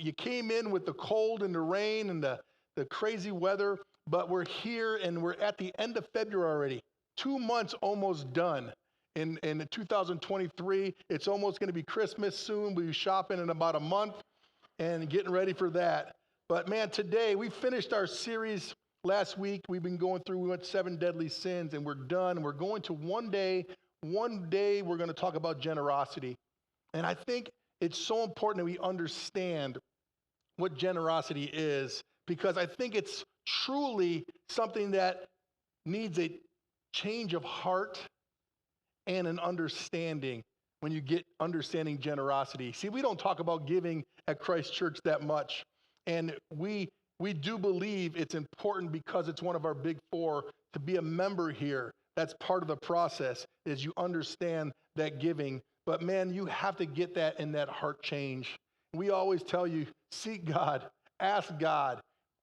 you came in with the cold and the rain and the crazy weather, but we're here and we're at the end of February already. 2 months almost done. In 2023, it's almost going to be Christmas soon. We'll be shopping in about a month and getting ready for that. But man, today we finished our series last week. We went 7 deadly sins, and we're done. We're going to one day we're going to talk about generosity. And I think it's so important that we understand what generosity is, because I think it's truly something that needs a change of heart and an understanding when you get understanding generosity. See, we don't talk about giving at Christ Church that much. And we do believe it's important because it's one of our big 4 to be a member here. That's part of the process, is you understand that giving. But man, you have to get that in that heart change. We always tell you, seek God, ask God.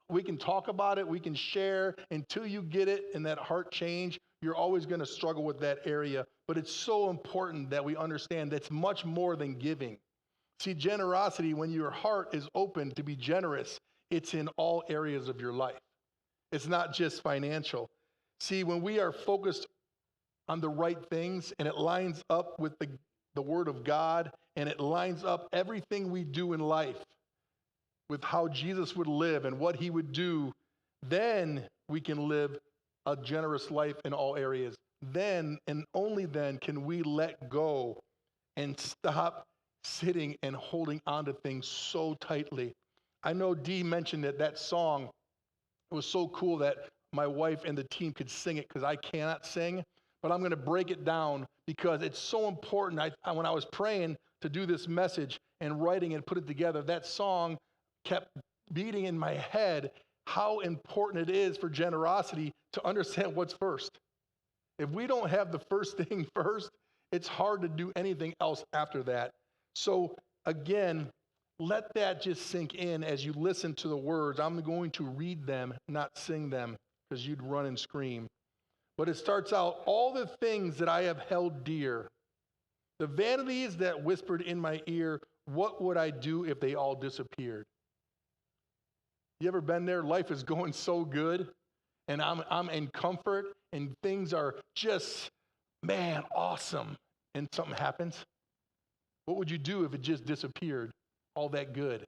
We can talk about it, we can share. Until you get it in that heart change, you're always going to struggle with that area. But it's so important that we understand that's much more than giving. See, generosity, when your heart is open to be generous, it's in all areas of your life. It's not just financial. See, when we are focused on the right things and it lines up with the Word of God, and it lines up everything we do in life with how Jesus would live and what he would do, then we can live a generous life in all areas. Then and only then can we let go and stop sitting and holding on to things so tightly. I know Dee mentioned that song. It was so cool that my wife and the team could sing it, because I cannot sing, but I'm going to break it down because it's so important. When I was praying to do this message and writing and put it together, that song kept beating in my head how important it is for generosity to understand what's first. If we don't have the first thing first, it's hard to do anything else after that. So again, let that just sink in as you listen to the words. I'm going to read them, not sing them, because you'd run and scream. But it starts out, all the things that I have held dear, the vanities that whispered in my ear, what would I do if they all disappeared? You ever been there? Life is going so good, and I'm in comfort, and things are just, man, awesome, and something happens. What would you do if it just disappeared, all that good?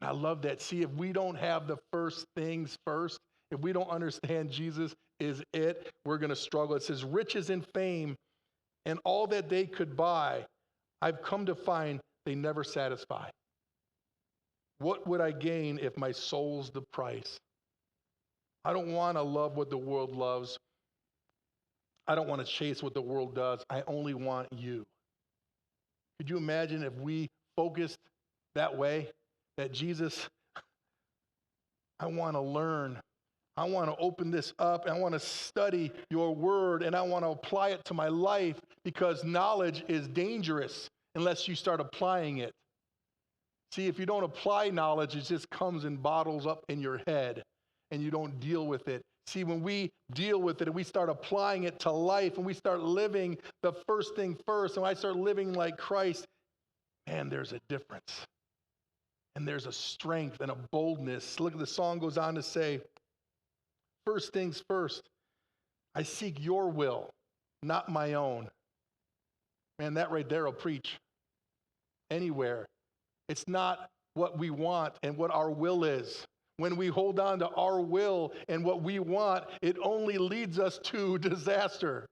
And I love that. See, if we don't have the first things first, if we don't understand Jesus is it, we're going to struggle. It says, riches and fame and all that they could buy, I've come to find they never satisfy. What would I gain if my soul's the price? I don't want to love what the world loves. I don't want to chase what the world does. I only want you. Could you imagine if we focused that way? That Jesus, I want to learn. I want to open this up. I want to study your word, and I want to apply it to my life, because knowledge is dangerous unless you start applying it. See, if you don't apply knowledge, it just comes and bottles up in your head, and you don't deal with it. See, when we deal with it and we start applying it to life, and we start living the first thing first, and I start living like Christ, man, there's a difference. And there's a strength and a boldness. Look at the song goes on to say, first things first, I seek your will, not my own. Man, that right there will preach anywhere. It's not what we want and what our will is. When we hold on to our will and what we want, it only leads us to disaster.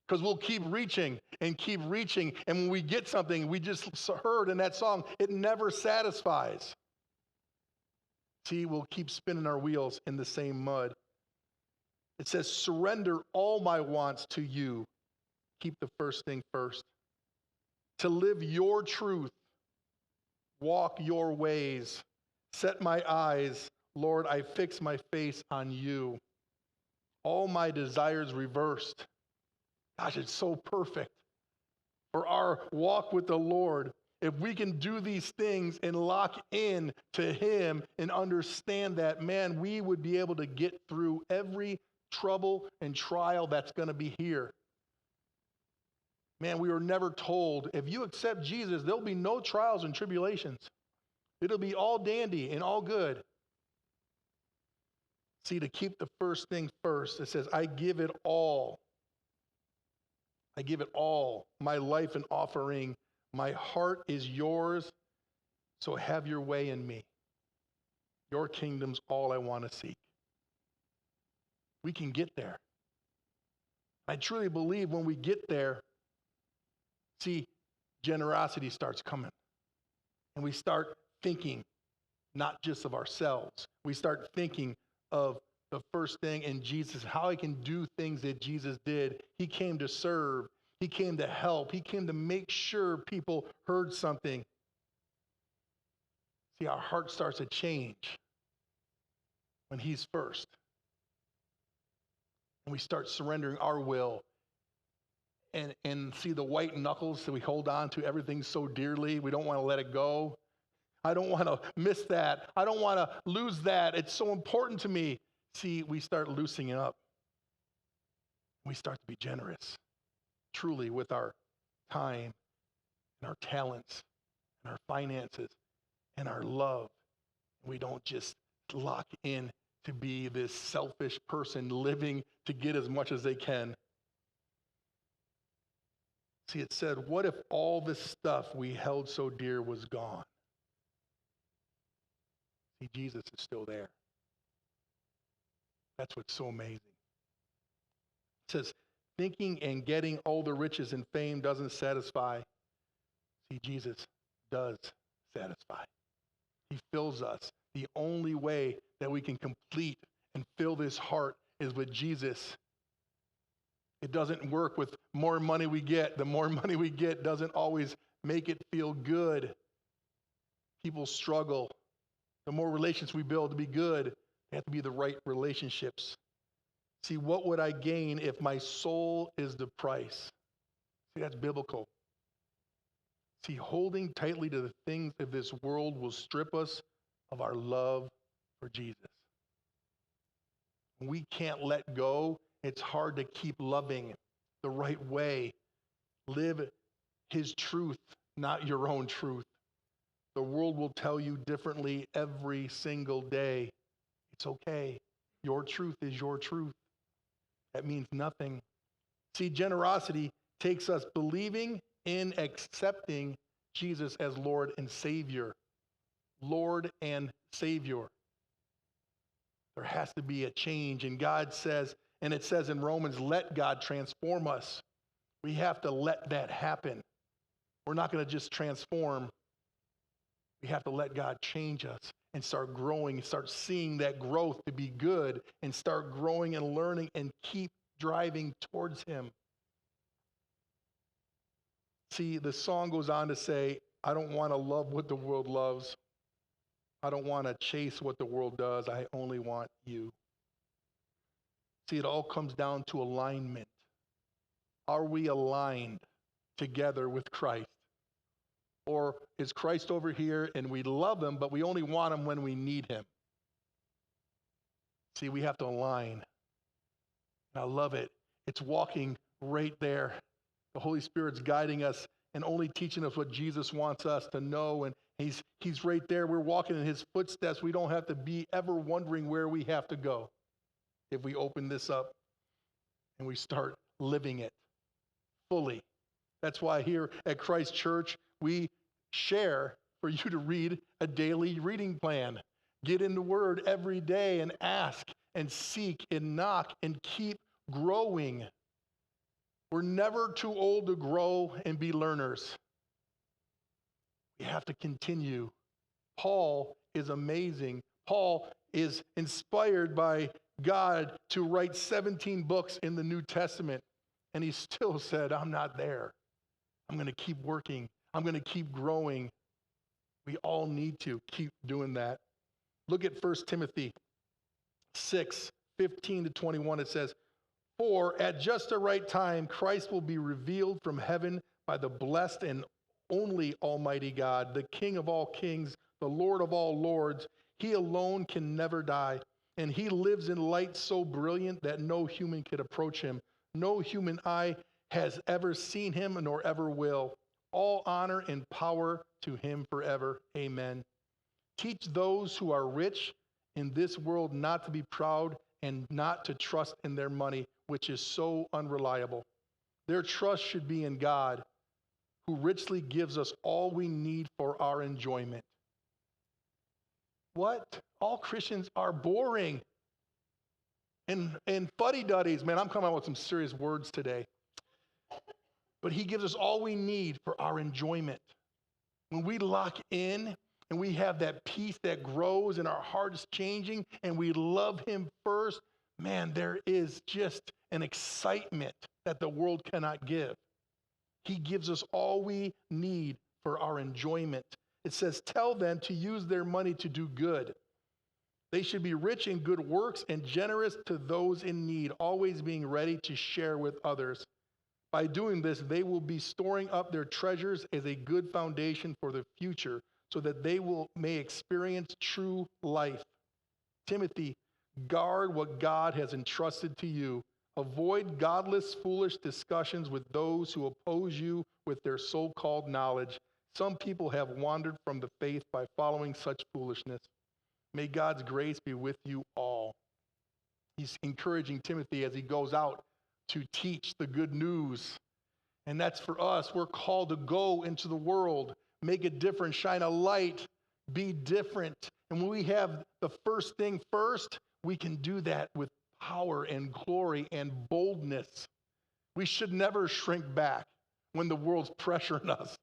Because we'll keep reaching. And when we get something, we just heard in that song, it never satisfies. See, we'll keep spinning our wheels in the same mud. It says, surrender all my wants to you. Keep the first thing first. To live your truth, walk your ways. Set my eyes, Lord, I fix my face on you. All my desires reversed. Gosh, it's so perfect for our walk with the Lord. If we can do these things and lock in to him and understand that, man, we would be able to get through every trouble and trial that's going to be here. Man, we were never told, if you accept Jesus, there'll be no trials and tribulations. It'll be all dandy and all good. See, to keep the first thing first, it says, I give it all. I give it all, my life an offering. My heart is yours, so have your way in me. Your kingdom's all I want to seek. We can get there. I truly believe when we get there, see, generosity starts coming. And we start thinking not just of ourselves. We start thinking of the first thing in Jesus, how I can do things that Jesus did. He came to serve. He came to help. He came to make sure people heard something. See, our heart starts to change when he's first. And we start surrendering our will and see the white knuckles that we hold on to everything so dearly. We don't want to let it go. I don't want to miss that. I don't want to lose that. It's so important to me. See, we start loosening up. We start to be generous, truly, with our time and our talents and our finances and our love. We don't just lock in to be this selfish person living to get as much as they can. See, it said, what if all this stuff we held so dear was gone? See, Jesus is still there. That's what's so amazing. It says, thinking and getting all the riches and fame doesn't satisfy. See, Jesus does satisfy. He fills us. The only way that we can complete and fill this heart is with Jesus. It doesn't work with more money we get. The more money we get doesn't always make it feel good. People struggle. The more relations we build to be good, they have to be the right relationships. See, what would I gain if my soul is the price? See, that's biblical. See, holding tightly to the things of this world will strip us of our love for Jesus. When we can't let go, it's hard to keep loving the right way. Live his truth, not your own truth. The world will tell you differently every single day. It's okay. Your truth is your truth. That means nothing. See, generosity takes us believing in accepting Jesus as Lord and Savior. Lord and Savior. There has to be a change. And God says, and it says in Romans, let God transform us. We have to let that happen. We're not going to just transform. We have to let God change us and start growing, start seeing that growth to be good, and start growing and learning and keep driving towards him. See, the song goes on to say, I don't want to love what the world loves. I don't want to chase what the world does. I only want you. See, it all comes down to alignment. Are we aligned together with Christ? Or is Christ over here and we love him, but we only want him when we need him? See, we have to align. And I love it. It's walking right there. The Holy Spirit's guiding us and only teaching us what Jesus wants us to know. And he's right there. We're walking in his footsteps. We don't have to be ever wondering where we have to go if we open this up and we start living it fully. That's why here at Christ Church, we share for you to read a daily reading plan. Get in the Word every day and ask and seek and knock and keep growing. We're never too old to grow and be learners. We have to continue. Paul is amazing. Paul is inspired by God to write 17 books in the New Testament. And he still said, I'm not there. I'm going to keep working. I'm going to keep growing. We all need to keep doing that. Look at 1 Timothy 6:15-21. It says, for at just the right time, Christ will be revealed from heaven by the blessed and only Almighty God, the King of all kings, the Lord of all lords. He alone can never die. And he lives in light so brilliant that no human could approach him. No human eye has ever seen him nor ever will. All honor and power to him forever. Amen. Teach those who are rich in this world not to be proud and not to trust in their money, which is so unreliable. Their trust should be in God, who richly gives us all we need for our enjoyment. What? All Christians are boring and fuddy-duddies. Man, I'm coming out with some serious words today. But he gives us all we need for our enjoyment. When we lock in and we have that peace that grows and our heart is changing and we love him first, man, there is just an excitement that the world cannot give. He gives us all we need for our enjoyment. It says, tell them to use their money to do good. They should be rich in good works and generous to those in need, always being ready to share with others. By doing this, they will be storing up their treasures as a good foundation for the future, so that they may experience true life. Timothy, guard what God has entrusted to you. Avoid godless, foolish discussions with those who oppose you with their so-called knowledge. Some people have wandered from the faith by following such foolishness. May God's grace be with you all. He's encouraging Timothy as he goes out to teach the good news. And that's for us. We're called to go into the world, make a difference, shine a light, be different. And when we have the first thing first, we can do that with power and glory and boldness. We should never shrink back when the world's pressuring us.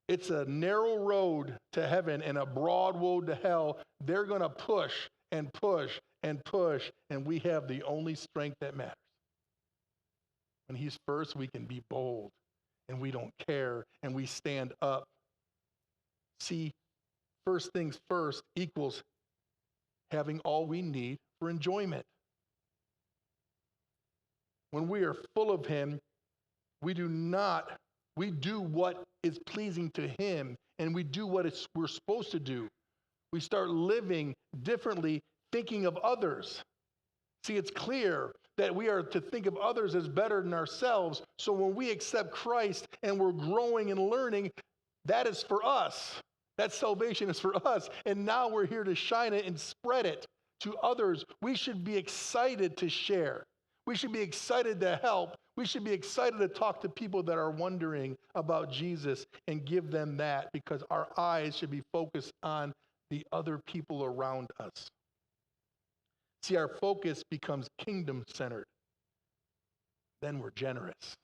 It's a narrow road to heaven and a broad road to hell. They're going to push and push and push, and we have the only strength that matters. When he's first, we can be bold, and we don't care, and we stand up. See, first things first equals having all we need for enjoyment. When we are full of him, we do what is pleasing to him, and we do what we're supposed to do. We start living differently, thinking of others. See, it's clear that we are to think of others as better than ourselves. So when we accept Christ and we're growing and learning, that is for us. That salvation is for us. And now we're here to shine it and spread it to others. We should be excited to share. We should be excited to help. We should be excited to talk to people that are wondering about Jesus and give them that, because our eyes should be focused on the other people around us. See, our focus becomes kingdom-centered. Then we're generous.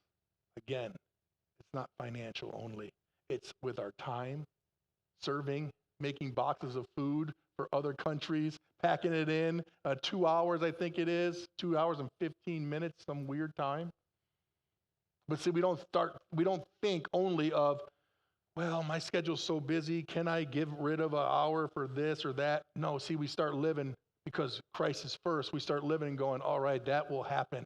Again, it's not financial only. It's with our time, serving, making boxes of food for other countries, packing it in 2 hours, I think it is, 2 hours and 15 minutes, some weird time. But see, we don't think only of, well, my schedule's so busy, can I give rid of an hour for this or that? No, see, we start living because Christ is first. We start living and going, all right, that will happen.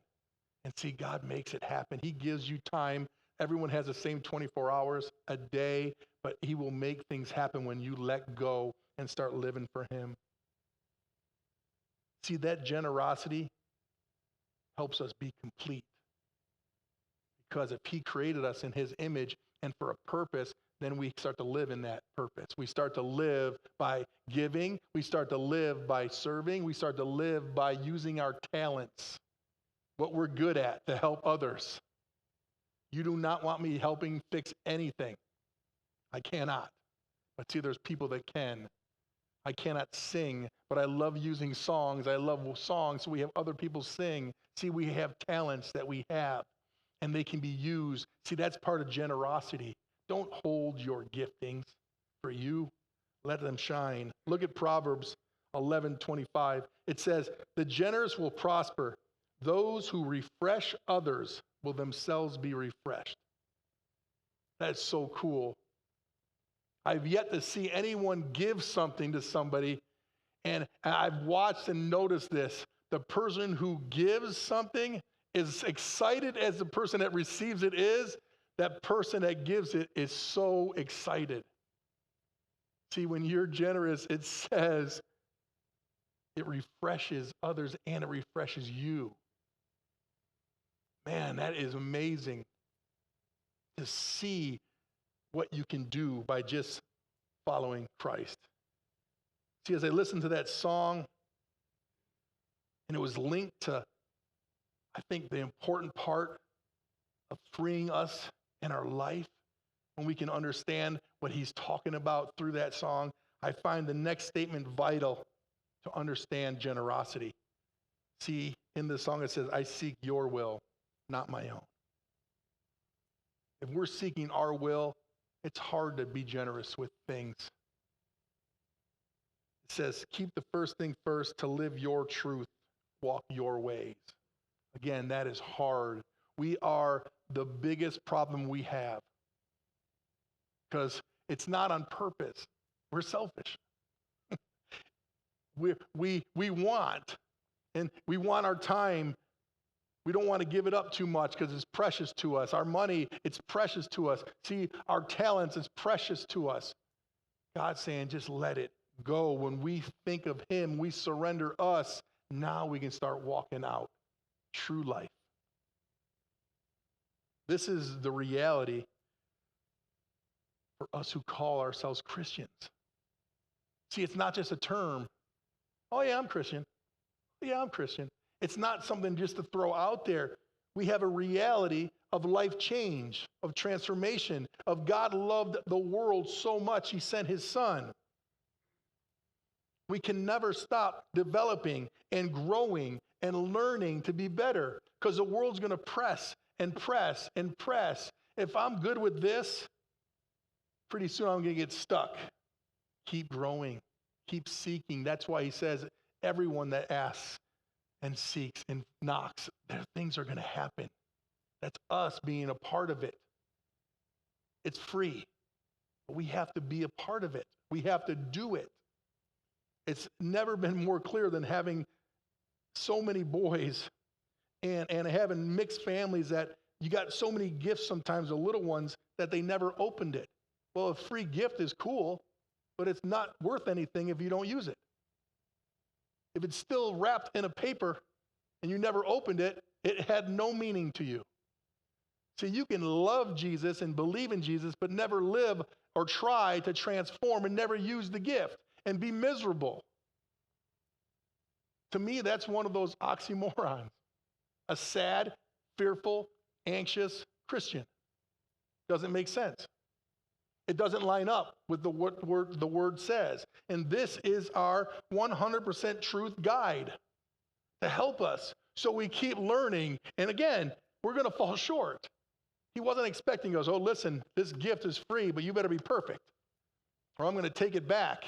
And see, God makes it happen. He gives you time. Everyone has the same 24 hours a day, but he will make things happen when you let go and start living for him. See, that generosity helps us be complete. Because if he created us in his image and for a purpose, then we start to live in that purpose. We start to live by giving. We start to live by serving. We start to live by using our talents, what we're good at, to help others. You do not want me helping fix anything. I cannot. But see, there's people that can. I cannot sing, but I love using songs. I love songs, so we have other people sing. See, we have talents that we have, and they can be used. See, that's part of generosity. Don't hold your giftings for you. Let them shine. Look at Proverbs 11:25. It says, the generous will prosper. Those who refresh others will themselves be refreshed. That's so cool. I've yet to see anyone give something to somebody, and I've watched and noticed this. The person who gives something is excited as the person that receives it is. That person that gives it is so excited. See, when you're generous, it says it refreshes others and it refreshes you. Man, that is amazing to see what you can do by just following Christ. See, as I listened to that song, and it was linked to, I think, the important part of freeing us in our life, when we can understand what he's talking about through that song, I find the next statement vital to understand generosity. See, in the song it says, I seek your will, not my own. If we're seeking our will, it's hard to be generous with things. It says, keep the first thing first, to live your truth, walk your ways. Again, that is hard. We are the biggest problem we have because it's not on purpose. We're selfish. we want, and we want our time. We don't want to give it up too much because it's precious to us. Our money, it's precious to us. See, our talents, it's precious to us. God's saying, just let it go. When we think of him, we surrender us. Now we can start walking out true life. This is the reality for us who call ourselves Christians. See, it's not just a term. Oh yeah, I'm Christian. Yeah, I'm Christian. It's not something just to throw out there. We have a reality of life change, of transformation, of God loved the world so much he sent his son. We can never stop developing and growing and learning to be better because the world's going to press and press and press. If I'm good with this, pretty soon I'm going to get stuck. Keep growing. Keep seeking. That's why he says everyone that asks and seeks and knocks, their things are going to happen. That's us being a part of it. It's free, but we have to be a part of it. We have to do it. It's never been more clear than having so many boys and having mixed families that you got so many gifts sometimes, the little ones, that they never opened it. Well, a free gift is cool, but it's not worth anything if you don't use it. If it's still wrapped in a paper and you never opened it, it had no meaning to you. See, you can love Jesus and believe in Jesus, but never live or try to transform and never use the gift and be miserable. To me, that's one of those oxymorons. A sad, fearful, anxious Christian. Doesn't make sense. It doesn't line up with what the word says. And this is our 100% truth guide to help us so we keep learning. And again, we're going to fall short. He wasn't expecting us, oh, listen, this gift is free, but you better be perfect, or I'm going to take it back.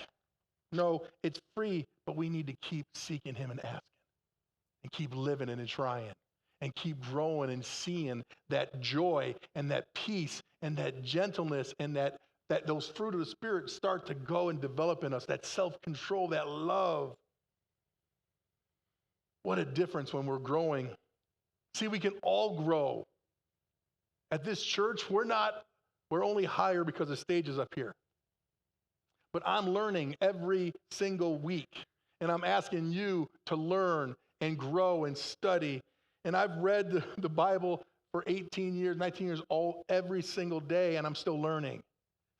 No, it's free, but we need to keep seeking him and asking, and keep living and trying, and keep growing and seeing that joy and that peace and that gentleness and that those fruit of the Spirit start to go and develop in us, that self-control, that love. What a difference when we're growing. See, we can all grow. At this church, we're only higher because the stage is up here. But I'm learning every single week, and I'm asking you to learn and grow and study. And I've read the Bible for 18 years, 19 years, every single day, and I'm still learning.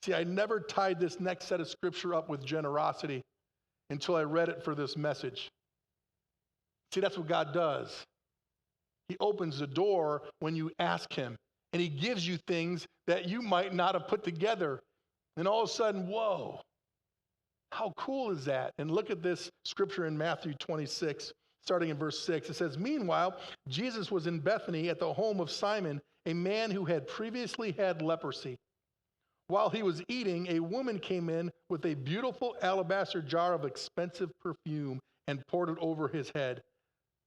See, I never tied this next set of scripture up with generosity until I read it for this message. See, that's what God does. He opens the door when you ask him, and he gives you things that you might not have put together. And all of a sudden, whoa, how cool is that? And look at this scripture in Matthew 26, starting in verse 6. It says, meanwhile, Jesus was in Bethany at the home of Simon, a man who had previously had leprosy. While he was eating, a woman came in with a beautiful alabaster jar of expensive perfume and poured it over his head.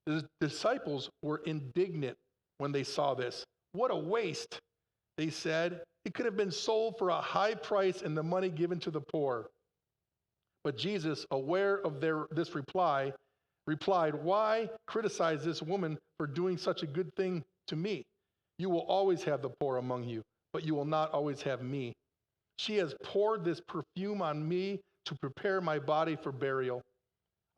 The disciples were indignant when they saw this. What a waste, they said. It could have been sold for a high price and the money given to the poor. But Jesus, aware of this reply, replied, why criticize this woman for doing such a good thing to me? You will always have the poor among you, but you will not always have me. She has poured this perfume on me to prepare my body for burial.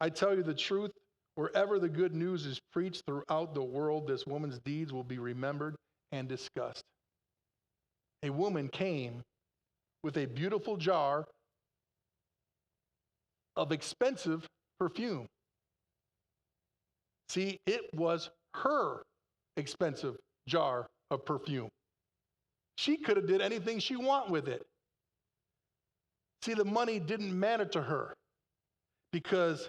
I tell you the truth, wherever the good news is preached throughout the world, this woman's deeds will be remembered and discussed. A woman came with a beautiful jar of expensive perfume. See, it was her expensive jar of perfume. She could have did anything she want with it. See, the money didn't matter to her because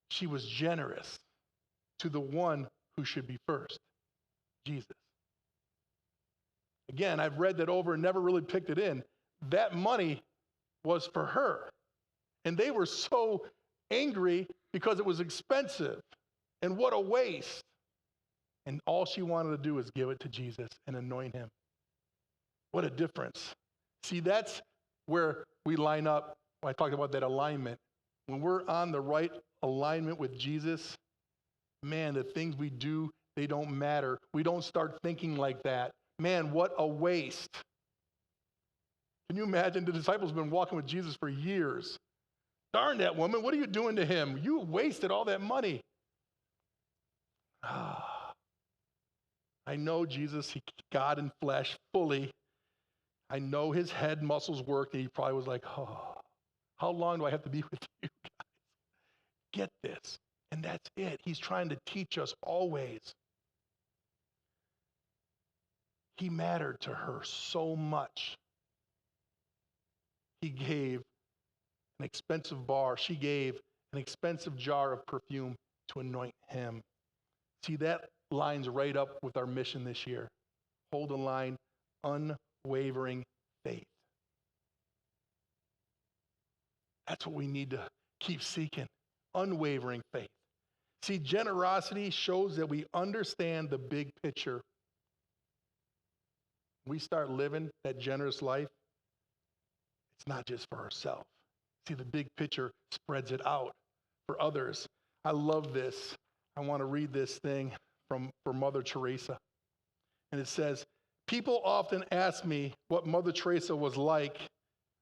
she was generous to the one who should be first, Jesus. Again, I've read that over and never really picked it in. That money was for her. And they were so angry because it was expensive. And what a waste. And all she wanted to do was give it to Jesus and anoint him. What a difference. See, that's where we line up. When I talked about that alignment. When we're on the right alignment with Jesus, man, the things we do, they don't matter. We don't start thinking like that. Man, what a waste. Can you imagine? The disciples have been walking with Jesus for years. Darn that woman, what are you doing to him? You wasted all that money. I know Jesus, God in flesh, fully. I know his head muscles work, and he probably was like, oh, how long do I have to be with you guys? Get this. And that's it. He's trying to teach us always. He mattered to her so much. He gave an expensive bar. She gave an expensive jar of perfume to anoint him. See, that lines right up with our mission this year. Hold the line, unwavering faith. That's what we need to keep seeking, unwavering faith. See, generosity shows that we understand the big picture. We start living that generous life, it's not just for ourselves. See, the big picture spreads it out for others. I love this. I want to read this thing from Mother Teresa. And it says, people often ask me what Mother Teresa was like,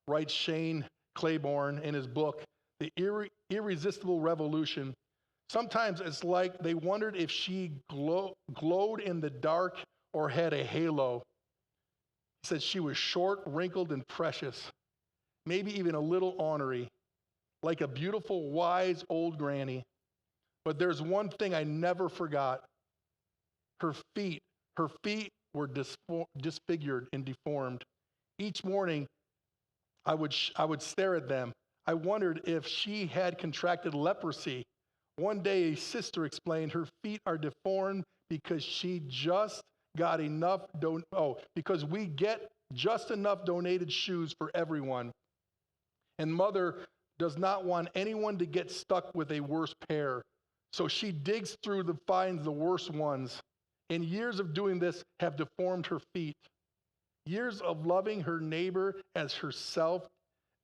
writes Shane Claiborne in his book, The Irresistible Revolution. Sometimes it's like they wondered if she glowed in the dark or had a halo. He said she was short, wrinkled, and precious, maybe even a little ornery, like a beautiful, wise old granny. But there's one thing I never forgot. Her feet were disfigured and deformed. Each morning, I would stare at them. I wondered if she had contracted leprosy. One day, a sister explained her feet are deformed because she just got enough, because we get just enough donated shoes for everyone. And Mother does not want anyone to get stuck with a worse pair. So she digs through to find the worst ones. And years of doing this have deformed her feet. Years of loving her neighbor as herself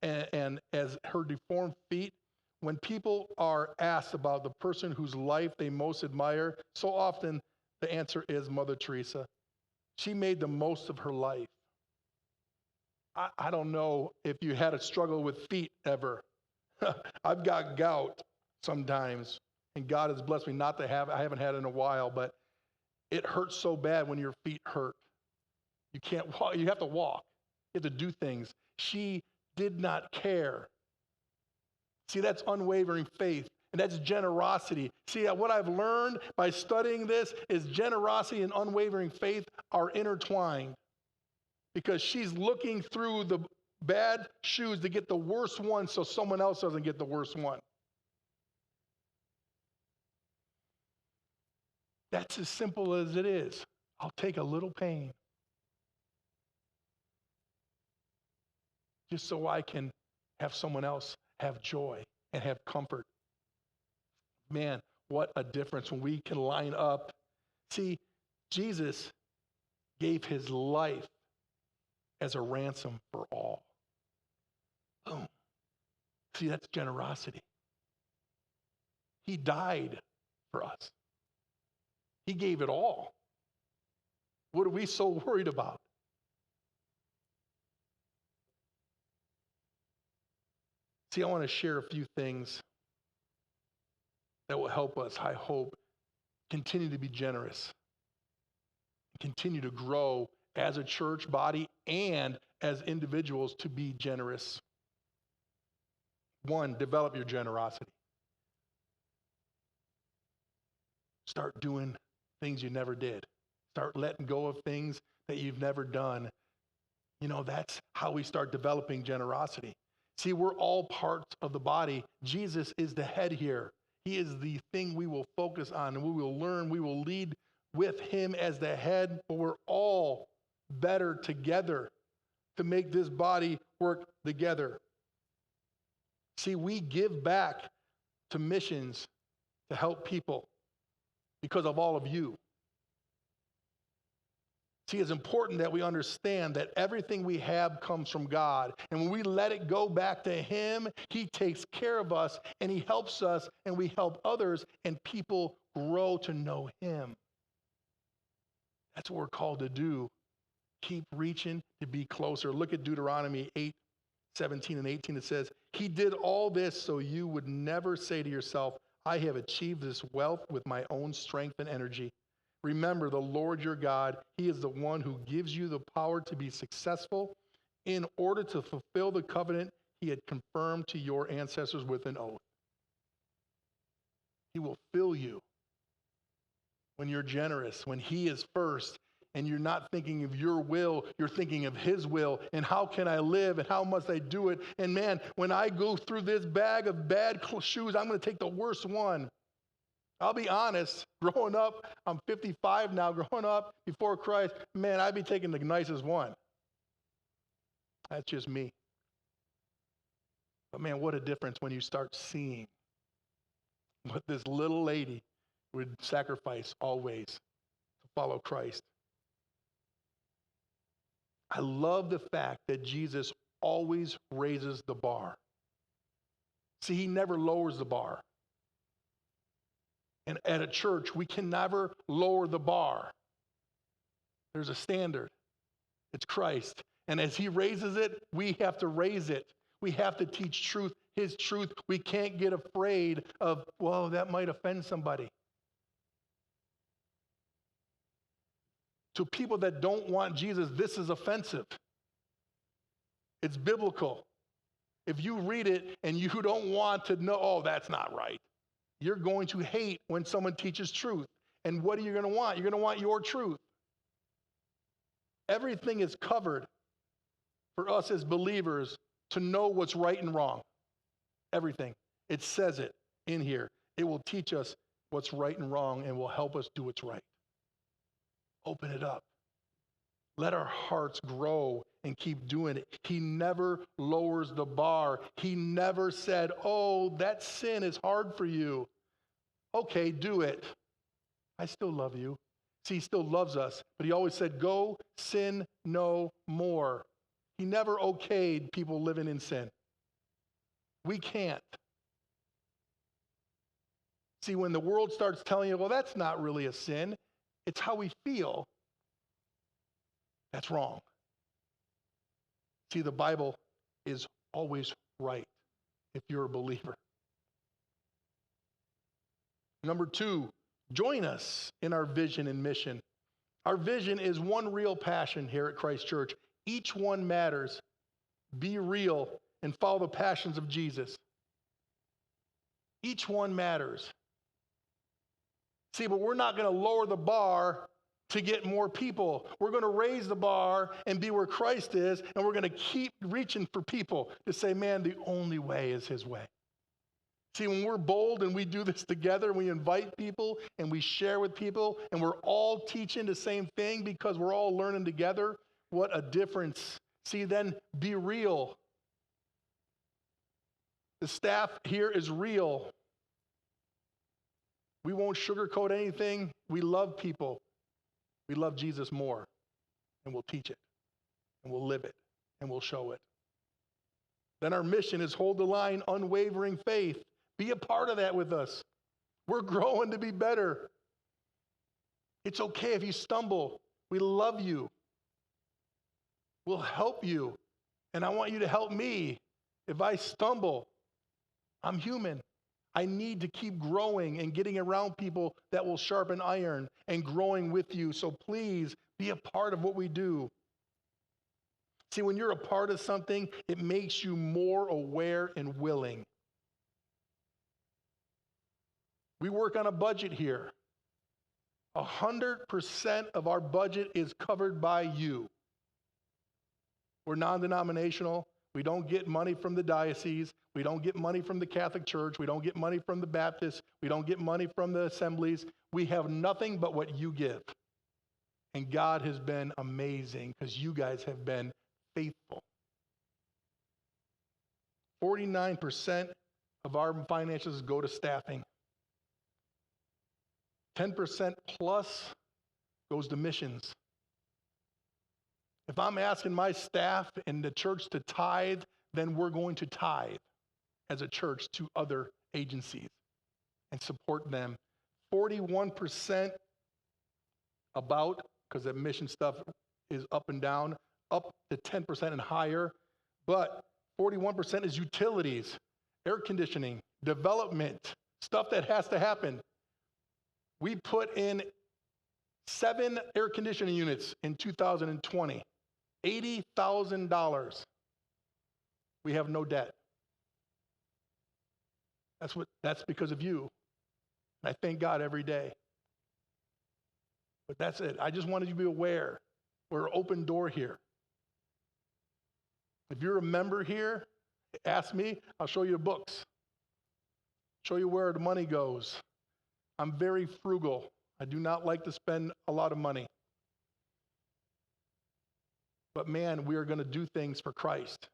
and as her deformed feet. When people are asked about the person whose life they most admire, so often the answer is Mother Teresa. She made the most of her life. I don't know if you had a struggle with feet ever. I've got gout sometimes, and God has blessed me not to have it. I haven't had it in a while, but it hurts so bad when your feet hurt. You can't walk. You have to walk. You have to do things. She did not care. See, that's unwavering faith, and that's generosity. See, what I've learned by studying this is generosity and unwavering faith are intertwined, because she's looking through the bad shoes to get the worst one so someone else doesn't get the worst one. That's as simple as it is. I'll take a little pain just so I can have someone else have joy and have comfort. Man, what a difference when we can line up. See, Jesus gave his life as a ransom for all. Boom. See, that's generosity. He died for us. He gave it all. What are we so worried about? See, I want to share a few things that will help us, I hope, continue to be generous, continue to grow as a church body and as individuals to be generous. One, develop your generosity. Start doing things you never did. Start letting go of things that you've never done. That's how we start developing generosity. See, we're all parts of the body. Jesus is the head here. He is the thing we will focus on, and we will learn, we will lead with him as the head, but we're all better together to make this body work together. See, we give back to missions to help people because of all of you. See, it's important that we understand that everything we have comes from God. And when we let it go back to him, he takes care of us and he helps us and we help others and people grow to know him. That's what we're called to do. Keep reaching to be closer. Look at Deuteronomy 8:17 and 18. It says, he did all this so you would never say to yourself, I have achieved this wealth with my own strength and energy. Remember the Lord your God. He is the one who gives you the power to be successful in order to fulfill the covenant he had confirmed to your ancestors with an oath. He will fill you when you're generous, when he is first, and you're not thinking of your will, you're thinking of his will, and how can I live, and how must I do it? And man, when I go through this bag of bad shoes, I'm going to take the worst one. I'll be honest, growing up, I'm 55 now, growing up before Christ, man, I'd be taking the nicest one. That's just me. But man, what a difference when you start seeing what this little lady would sacrifice always to follow Christ. I love the fact that Jesus always raises the bar. See, he never lowers the bar. And at a church, we can never lower the bar. There's a standard. It's Christ. And as he raises it, we have to raise it. We have to teach truth, his truth. We can't get afraid of, well, that might offend somebody. To people that don't want Jesus, this is offensive. It's biblical. If you read it and you don't want to know, oh, that's not right, you're going to hate when someone teaches truth. And what are you going to want? You're going to want your truth. Everything is covered for us as believers to know what's right and wrong. Everything. It says it in here. It will teach us what's right and wrong and will help us do what's right. Open it up. Let our hearts grow and keep doing it. He never lowers the bar. He never said, oh, that sin is hard for you. Okay, do it. I still love you. See, he still loves us, but he always said, go sin no more. He never okayed people living in sin. We can't. See, when the world starts telling you, well, that's not really a sin, it's how we feel, that's wrong. See, the Bible is always right if you're a believer. Number 2, join us in our vision and mission. Our vision is one real passion here at Christ Church. Each one matters. Be real and follow the passions of Jesus. Each one matters. See, but we're not going to lower the bar to get more people. We're going to raise the bar and be where Christ is, and we're going to keep reaching for people to say, man, the only way is his way. See, when we're bold and we do this together, we invite people and we share with people, and we're all teaching the same thing because we're all learning together, what a difference. See, then be real. The staff here is real. We won't sugarcoat anything. We love people. We love Jesus more, and we'll teach it, and we'll live it, and we'll show it. Then our mission is hold the line, unwavering faith. Be a part of that with us. We're growing to be better. It's okay if you stumble. We love you. We'll help you, and I want you to help me. If I stumble, I'm human. I need to keep growing and getting around people that will sharpen iron and growing with you. So please be a part of what we do. See, when you're a part of something, it makes you more aware and willing. We work on a budget here. 100% of our budget is covered by you. We're non-denominational. We don't get money from the diocese. We don't get money from the Catholic Church. We don't get money from the Baptists. We don't get money from the assemblies. We have nothing but what you give. And God has been amazing because you guys have been faithful. 49% of our finances go to staffing. 10% plus goes to missions. If I'm asking my staff in the church to tithe, then we're going to tithe as a church to other agencies and support them. 41% about, because the mission stuff is up and down, up to 10% and higher, but 41% is utilities, air conditioning, development, stuff that has to happen. We put in 7 air conditioning units in 2020, $80,000. We have no debt. That's because of you. I thank God every day. But that's it. I just wanted you to be aware. We're an open door here. If you're a member here, ask me. I'll show you the books. Show you where the money goes. I'm very frugal. I do not like to spend a lot of money. But man, we are going to do things for Christ.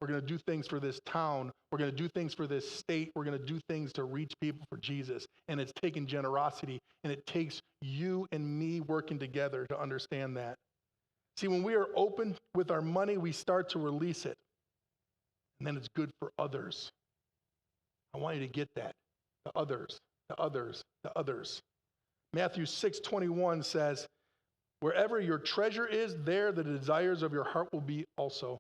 We're going to do things for this town. We're going to do things for this state. We're going to do things to reach people for Jesus. And it's taken generosity, and it takes you and me working together to understand that. See, when we are open with our money, we start to release it. And then it's good for others. I want you to get that. The others, the others, the others. Matthew 6:21 says, wherever your treasure is, there the desires of your heart will be also.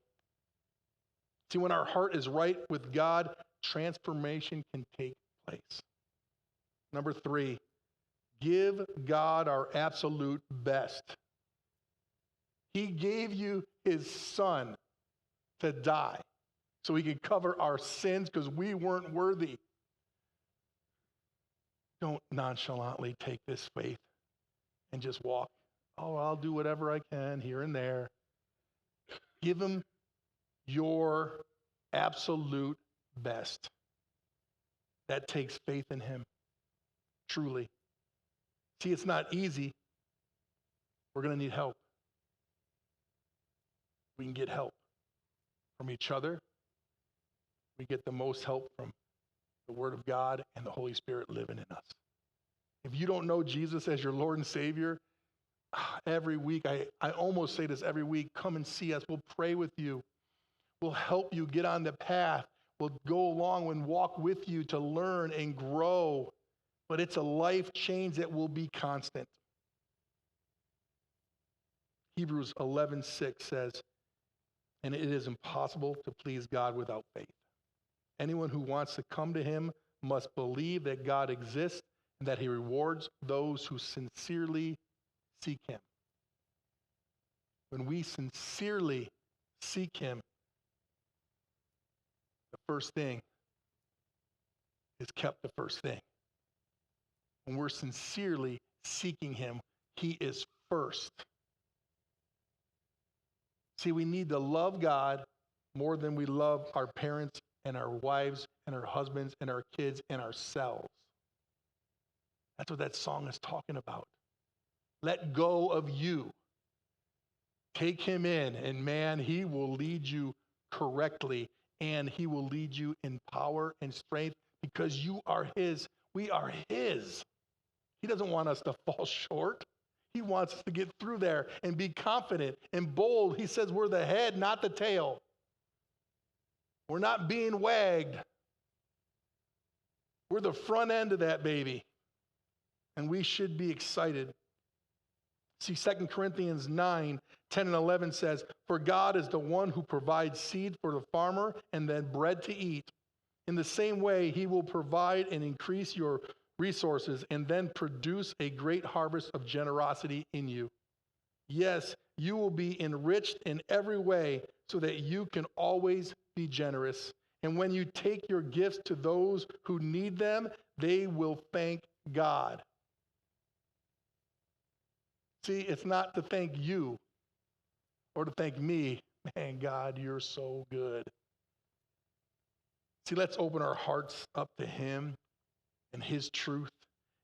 See, when our heart is right with God, transformation can take place. Number 3, give God our absolute best. He gave you his son to die so he could cover our sins because we weren't worthy. Don't nonchalantly take this faith and just walk. Oh, I'll do whatever I can here and there. Give him your absolute best. That takes faith in him, truly. See, it's not easy. We're going to need help. We can get help from each other. We get the most help from the Word of God and the Holy Spirit living in us. If you don't know Jesus as your Lord and Savior, every week, I almost say this every week, come and see us. We'll pray with you. We'll help you get on the path. We'll go along and walk with you to learn and grow. But it's a life change that will be constant. Hebrews 11:6 says, and it is impossible to please God without faith. Anyone who wants to come to him must believe that God exists and that he rewards those who sincerely seek him. When we sincerely seek him, the first thing is kept the first thing. When we're sincerely seeking him, he is first. See, we need to love God more than we love our parents and our wives and our husbands and our kids and ourselves. That's what that song is talking about. Let go of you. Take him in, and man, he will lead you correctly, and he will lead you in power and strength because you are his. We are his. He doesn't want us to fall short. He wants us to get through there and be confident and bold. He says we're the head, not the tail. We're not being wagged. We're the front end of that baby. And we should be excited. See, 2 Corinthians 9:10 and 11 says, for God is the one who provides seed for the farmer and then bread to eat. In the same way, he will provide and increase your resources and then produce a great harvest of generosity in you. Yes, you will be enriched in every way so that you can always be generous. And when you take your gifts to those who need them, they will thank God. See, it's not to thank you or to thank me. Man, God, you're so good. See, let's open our hearts up to him and his truth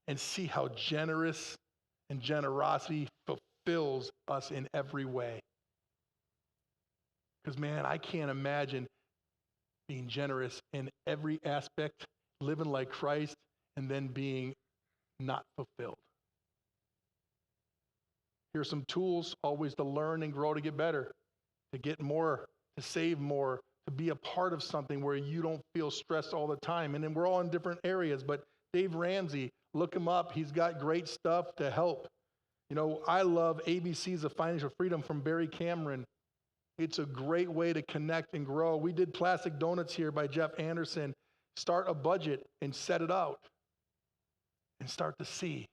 and see how generous and generosity fulfills us in every way. Because, man, I can't imagine being generous in every aspect, living like Christ, and then being not fulfilled. Here's some tools always to learn and grow, to get better, to get more, to save more, to be a part of something where you don't feel stressed all the time. And then we're all in different areas, but Dave Ramsey, look him up. He's got great stuff to help. You know, I love ABCs of Financial Freedom from Barry Cameron. It's a great way to connect and grow. We did Plastic Donuts here by Jeff Anderson. Start a budget and set it out and start to see.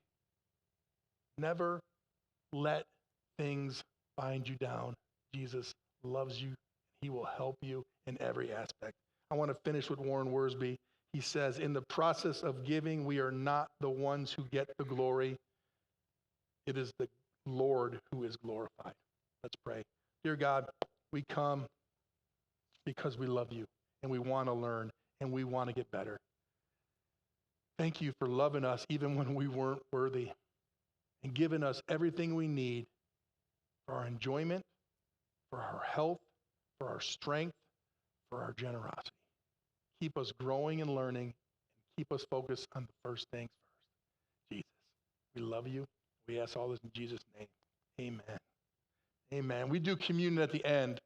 Never let things bind you down. Jesus loves you. He will help you in every aspect. I want to finish with Warren Wiersbe. He says, in the process of giving, we are not the ones who get the glory. It is the Lord who is glorified. Let's pray. Dear God, we come because we love you and we want to learn and we want to get better. Thank you for loving us even when we weren't worthy and giving us everything we need for our enjoyment, for our health, for our strength, for our generosity. Keep us growing and learning and keep us focused on the first things first. Jesus, we love you. We ask all this in Jesus' name. Amen. Amen. We do communion at the end.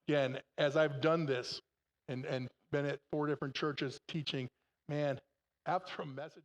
Again, as I've done this and been at 4 different churches teaching, man, after a message